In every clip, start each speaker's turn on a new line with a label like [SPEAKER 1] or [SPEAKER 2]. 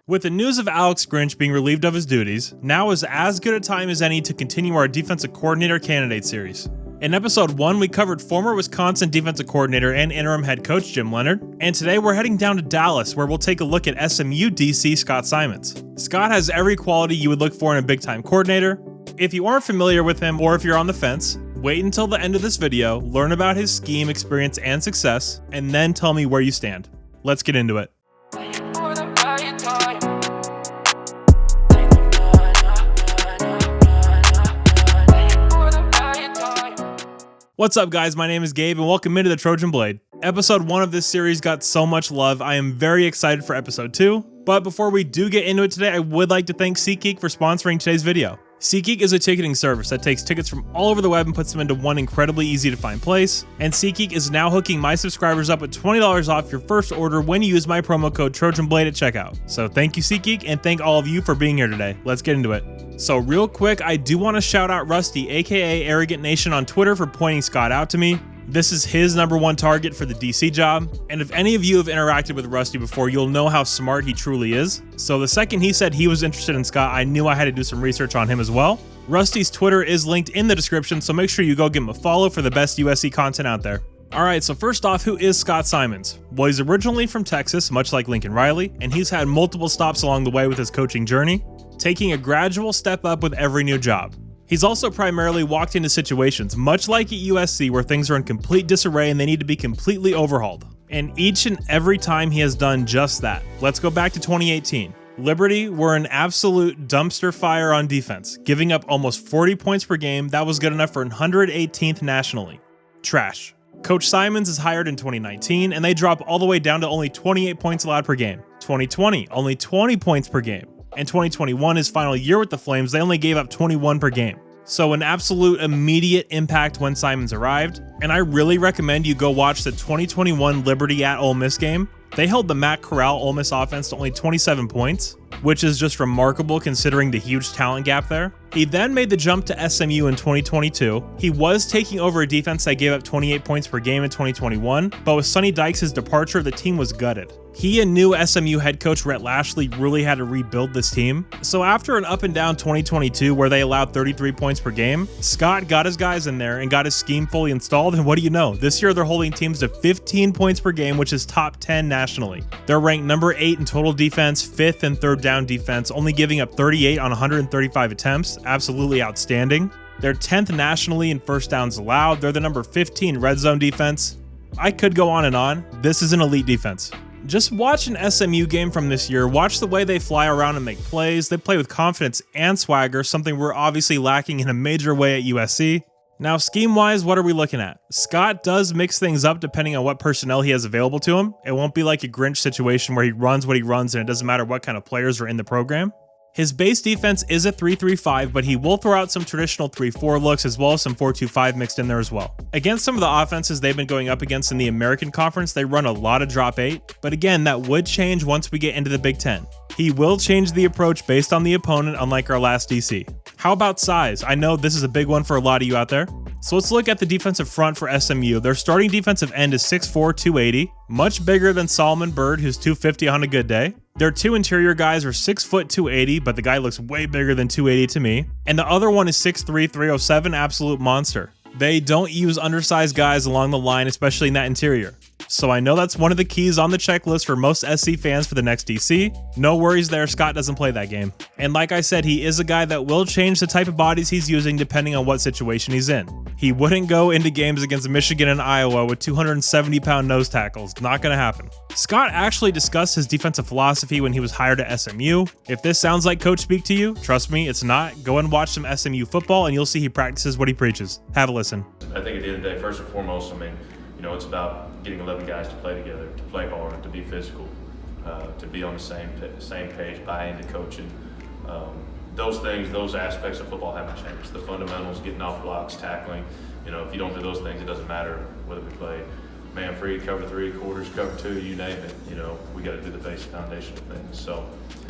[SPEAKER 1] With the news of Alex Grinch being relieved of his duties, now is as good a time as any to continue our defensive coordinator candidate series. In episode 1, we covered former Wisconsin defensive coordinator and interim head coach Jim Leonhard, and today we're heading down to Dallas where we'll take a look at SMU DC Scott Symons. Scott has every quality you would look for in a big-time coordinator. If you aren't familiar with him or if you're on the fence, wait until the end of this video, learn about his scheme, experience, and success, and then tell me where you stand. Let's get into it. What's up, guys? My name is Gabe and welcome into the Trojan Blade. Episode 1 of this series got so much love. I am very excited for episode 2. But before we do get into it today, I would like to thank SeatGeek for sponsoring today's video. SeatGeek is a ticketing service that takes tickets from all over the web and puts them into one incredibly easy to find place. And SeatGeek is now hooking my subscribers up with $20 off your first order when you use my promo code TrojanBlade at checkout. So thank you, SeatGeek, and thank all of you for being here today. Let's get into it. So real quick, I do want to shout out Rusty, aka Arrogant Nation on Twitter, for pointing Scott out to me. This is his #1 target for the DC job, and if any of you have interacted with Rusty before, you'll know how smart he truly is. So the second he said he was interested in Scott, I knew I had to do some research on him as well. Rusty's Twitter is linked in the description, so make sure you go give him a follow for the best USC content out there. Alright, so first off, who is Scott Symons? Well, he's originally from Texas, much like Lincoln Riley, and he's had multiple stops along the way with his coaching journey, taking a gradual step up with every new job. He's also primarily walked into situations, much like at USC, where things are in complete disarray and they need to be completely overhauled. And each and every time he has done just that. Let's go back to 2018. Liberty were an absolute dumpster fire on defense, giving up almost 40 points per game. That was good enough for 118th nationally. Trash. Coach Symons is hired in 2019, and they drop all the way down to only 28 points allowed per game. 2020, only 20 points per game. And 2021, his final year with the Flames, they only gave up 21 per game. So an absolute immediate impact when Symons arrived, and I really recommend you go watch the 2021 Liberty at Ole Miss game. They held the Matt Corral Ole Miss offense to only 27 points, which is just remarkable considering the huge talent gap there. He then made the jump to SMU in 2022. He was taking over a defense that gave up 28 points per game in 2021, but with Sonny Dykes' departure, the team was gutted. He and new SMU head coach Rhett Lashley really had to rebuild this team. So after an up and down 2022 where they allowed 33 points per game, Scott got his guys in there and got his scheme fully installed, and what do you know? This year they're holding teams to 15 points per game, which is top 10 nationally. They're ranked number 8 in total defense, 5th in third down defense, only giving up 38 on 135 attempts. Absolutely outstanding. They're 10th nationally in first downs allowed. They're the number 15 red zone defense. I could go on and on. This is an elite defense. Just watch an SMU game from this year. Watch the way they fly around and make plays. They play with confidence and swagger, something we're obviously lacking in a major way at USC. Now, scheme-wise, what are we looking at? Scott does mix things up depending on what personnel he has available to him. It won't be like a Grinch situation where he runs what he runs and it doesn't matter what kind of players are in the program. His base defense is a 3-3-5, but he will throw out some traditional 3-4 looks as well as some 4-2-5 mixed in there as well. Against some of the offenses they've been going up against in the American Conference, they run a lot of drop 8, but again, that would change once we get into the Big Ten. He will change the approach based on the opponent, unlike our last DC. How about size? I know this is a big one for a lot of you out there. So let's look at the defensive front for SMU. Their starting defensive end is 6'4", 280, much bigger than Solomon Byrd, who's 250 on a good day. Their two interior guys are 6 foot 280, but the guy looks way bigger than 280 to me. And the other one is 6'3", 307, absolute monster. They don't use undersized guys along the line, especially in that interior. So I know that's one of the keys on the checklist for most SC fans for the next DC. No worries there, Scott doesn't play that game. And like I said, he is a guy that will change the type of bodies he's using depending on what situation he's in. He wouldn't go into games against Michigan and Iowa with 270-pound nose tackles. Not gonna happen. Scott actually discussed his defensive philosophy when he was hired at SMU. If this sounds like coach speak to you, trust me, it's not. Go and watch some SMU football and you'll see he practices what he preaches. Have a listen.
[SPEAKER 2] I think at the end of the day, first and foremost, it's about getting 11 guys to play together, to play hard, to be physical, to be on the same page, buy into coaching. Those things, those aspects of football haven't changed. The fundamentals, getting off blocks, tackling. If you don't do those things, it doesn't matter whether we play man free, cover 3, quarters, cover 2, you name it. We got to do the basic foundational things.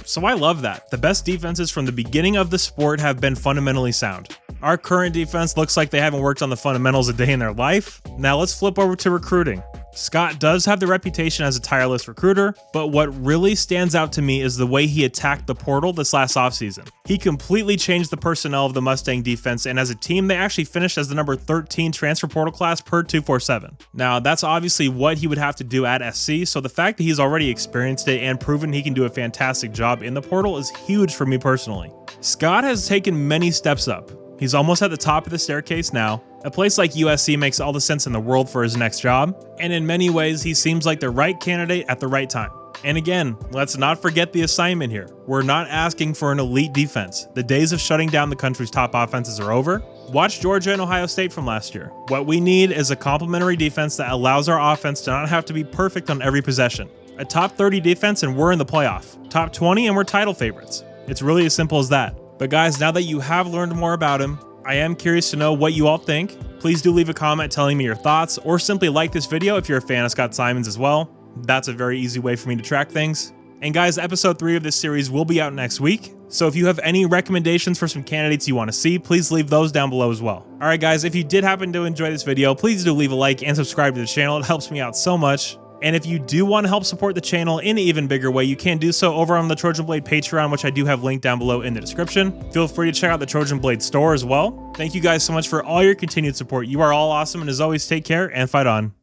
[SPEAKER 1] So I love that. The best defenses from the beginning of the sport have been fundamentally sound. Our current defense looks like they haven't worked on the fundamentals a day in their life. Now let's flip over to recruiting. Scott does have the reputation as a tireless recruiter, but what really stands out to me is the way he attacked the portal this last offseason. He completely changed the personnel of the Mustang defense, and as a team, they actually finished as the number 13 transfer portal class per 247. Now, that's obviously what he would have to do at SC, so the fact that he's already experienced it and proven he can do a fantastic job in the portal is huge for me personally. Scott has taken many steps up. He's almost at the top of the staircase now. A place like USC makes all the sense in the world for his next job, and in many ways, he seems like the right candidate at the right time. And again, let's not forget the assignment here. We're not asking for an elite defense. The days of shutting down the country's top offenses are over. Watch Georgia and Ohio State from last year. What we need is a complementary defense that allows our offense to not have to be perfect on every possession. A top 30 defense and we're in the playoff. Top 20 and we're title favorites. It's really as simple as that. But guys, now that you have learned more about him, I am curious to know what you all think. Please do leave a comment telling me your thoughts, or simply like this video if you're a fan of Scott Symons as well. That's a very easy way for me to track things. And guys, episode 3 of this series will be out next week, so if you have any recommendations for some candidates you want to see, please leave those down below as well. Alright guys, if you did happen to enjoy this video, please do leave a like and subscribe to the channel. It helps me out so much. And if you do want to help support the channel in an even bigger way, you can do so over on the Trojan Blade Patreon, which I do have linked down below in the description. Feel free to check out the Trojan Blade store as well. Thank you guys so much for all your continued support. You are all awesome, and as always, take care and fight on.